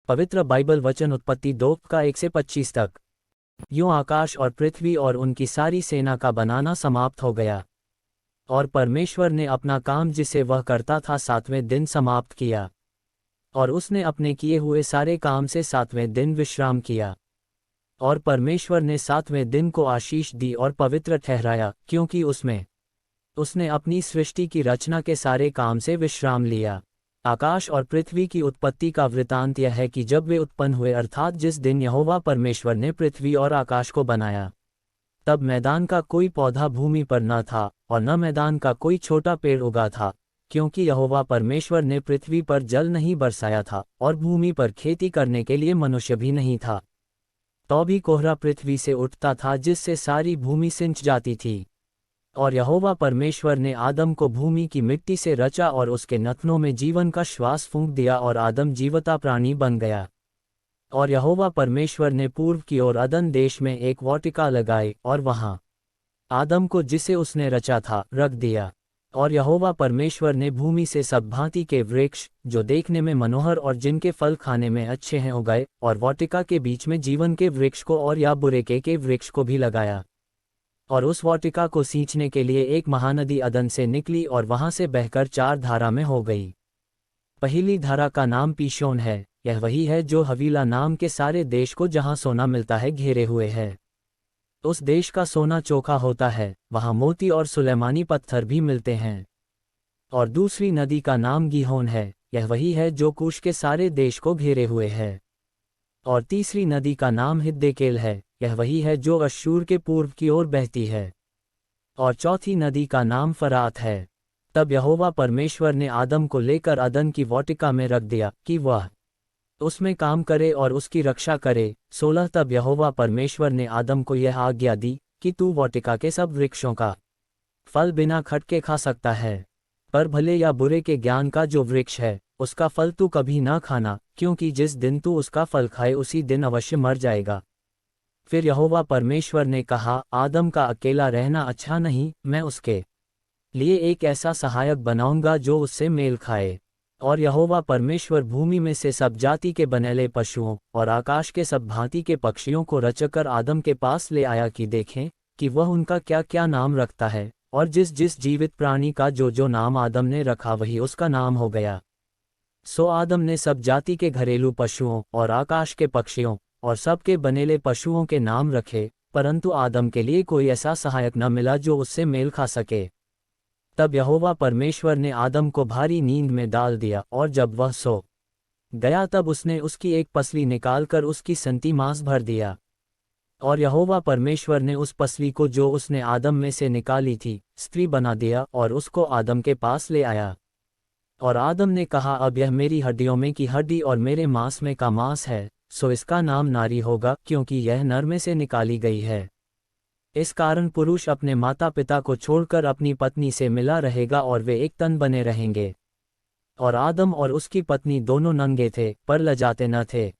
पवित्र बाइबल वचन उत्पत्ति 2 का 1 से 25 तक। यूं आकाश और पृथ्वी और उनकी सारी सेना का बनाना समाप्त हो गया। और परमेश्वर ने अपना काम जिसे वह करता था 7वें दिन समाप्त किया। और उसने अपने किए हुए सारे काम से 7वें दिन विश्राम किया। और परमेश्वर ने 7वें दिन को आशीष दी और पवित्र ठहराया, क्योंकि उसमें उसने अपनी सृष्टि की रचना के सारे काम से विश्राम लिया। आकाश और पृथ्वी की उत्पत्ति का वृतांत यह है कि जब वे उत्पन्न हुए, अर्थात जिस दिन यहोवा परमेश्वर ने पृथ्वी और आकाश को बनाया, तब मैदान का कोई पौधा भूमि पर न था और न मैदान का कोई छोटा पेड़ उगा था, क्योंकि यहोवा परमेश्वर ने पृथ्वी पर जल नहीं बरसाया था और भूमि पर खेती करने के लिए मनुष्य भी नहीं था। तो भी कोहरा पृथ्वी से उठता था, जिससे सारी भूमि सिंच जाती थी। और यहोवा परमेश्वर ने आदम को भूमि की मिट्टी से रचा और उसके नथनों में जीवन का श्वास फूंक दिया और आदम जीवता प्राणी बन गया। और यहोवा परमेश्वर ने पूर्व की ओर अदन देश में एक वाटिका लगाई और वहां आदम को, जिसे उसने रचा था, रख दिया। और यहोवा परमेश्वर ने भूमि से सब भांति के वृक्ष, जो देखने में मनोहर और जिनके फल खाने में अच्छे हैं, उगाए, और वाटिका के बीच में जीवन के वृक्ष को और या बुरे के वृक्ष को भी लगाया। और उस वाटिका को सींचने के लिए एक महानदी अदन से निकली और वहां से बहकर 4 धारा में हो गई। पहली धारा का नाम पीशोन है। यह वही है जो हवीला नाम के सारे देश को, जहां सोना मिलता है, घेरे हुए है। उस देश का सोना चोखा होता है, वहां मोती और सुलेमानी पत्थर भी मिलते हैं। और दूसरी नदी का नाम गीहोन है। यह वही है जो कूश के सारे देश को घेरे हुए है। और तीसरी नदी का नाम हिद्देकेल है। यह वही है जो अश्शूर के पूर्व की ओर बहती है। और चौथी नदी का नाम फरात है। तब यहोवा परमेश्वर ने आदम को लेकर अदन की वाटिका में रख दिया कि वह उसमें काम करे और उसकी रक्षा करे। 16 तब यहोवा परमेश्वर ने आदम को यह आज्ञा दी कि तू वाटिका के सब वृक्षों का फल बिना खटके खा सकता है, पर भले या बुरे के ज्ञान का जो वृक्ष है, उसका फल तू कभी ना खाना, क्योंकि जिस दिन तू उसका फल खाए उसी दिन अवश्य मर जाएगा। फिर यहोवा परमेश्वर ने कहा, आदम का अकेला रहना अच्छा नहीं, मैं उसके लिए एक ऐसा सहायक बनाऊंगा जो उससे मेल खाए। और यहोवा परमेश्वर भूमि में से सब जाति के बनेले पशुओं और आकाश के सब भांति के पक्षियों को रचकर आदम के पास ले आया कि देखें कि वह उनका क्या क्या नाम रखता है। और जिस जिस जीवित प्राणी का जो जो नाम आदम ने रखा, वही उसका नाम हो गया। सो आदम ने सब जाति के घरेलू पशुओं और आकाश के पक्षियों और सब के बनेले पशुओं के नाम रखे, परंतु आदम के लिए कोई ऐसा सहायक न मिला जो उससे मेल खा सके। तब यहोवा परमेश्वर ने आदम को भारी नींद में डाल दिया, और जब वह सो गया तब उसने उसकी एक पसली निकालकर उसकी संती मांस भर दिया। और यहोवा परमेश्वर ने उस पसली को जो उसने आदम में से निकाली थी, स्त्री बना दिया और उसको आदम के पास ले आया। और आदम ने कहा, अब यह मेरी हड्डियों में की हड्डी और मेरे मांस में का मांस है, सो इसका नाम नारी होगा, क्योंकि यह नर में से निकाली गई है। इस कारण पुरुष अपने माता पिता को छोड़कर अपनी पत्नी से मिला रहेगा और वे एक तन बने रहेंगे। और आदम और उसकी पत्नी दोनों नंगे थे, पर लजाते न थे।